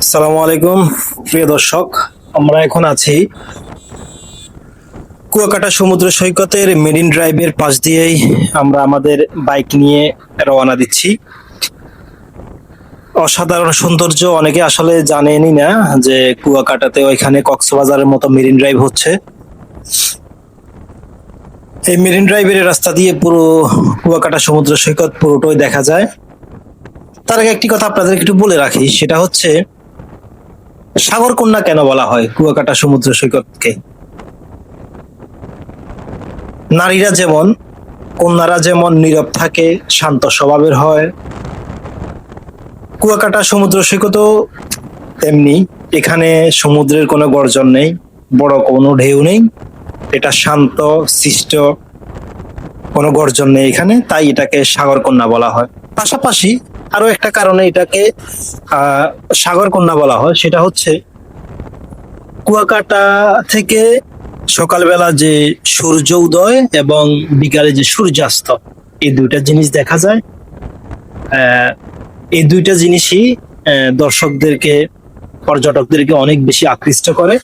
আসসালামু আলাইকুম প্রিয় দর্শক, আমরা এখন আছি কুয়াকাটা সমুদ্র সৈকতের মেরিন ড্রাইভের পাশ দিয়েই আমরা আমাদের বাইক নিয়ে রওনা দিচ্ছি। অসাধারণ সৌন্দর্য, অনেকে আসলে জানেনই না যে কুয়াকাটাতে ওইখানে কক্সবাজারের মতো মেরিন ড্রাইভ হচ্ছে। এই মেরিন ড্রাইভের রাস্তা দিয়ে পুরো কুয়াকাটা সমুদ্র সৈকত পুরোটাই দেখা যায়। তার আগে একটি কথা আপনাদের একটু বলে রাখি, সেটা হচ্ছে সাগরকন্যা কেন বলা হয় কুয়াকাটা সমুদ্র সৈকতকে। নারীরা যেমন, কন্যারা যেমন নীরব থাকে, শান্ত স্বভাবের হয়, কুয়াকাটা সমুদ্র সৈকতও তেমনি। এখানে সমুদ্রের কোনো গর্জন নেই, বড় কোনো ঢেউ নেই, এটা শান্ত শিষ্ট, কোনো গর্জন নেই এখানে, তাই এটাকে সাগরকন্যা বলা হয়। পাশাপাশি আরো একটা কারণে এটাকে সাগরকন্যা বলা হয়, সেটা হচ্ছে কুয়াকাটা থেকে সকালবেলা যে সূর্য উদয় এবং বিকালে যে সূর্যাস্ত, এই দুইটা জিনিস দেখা যায়। আহ, এই দুইটা জিনিসই দর্শকদেরকে, পর্যটকদেরকে অনেক বেশি আকৃষ্ট করে।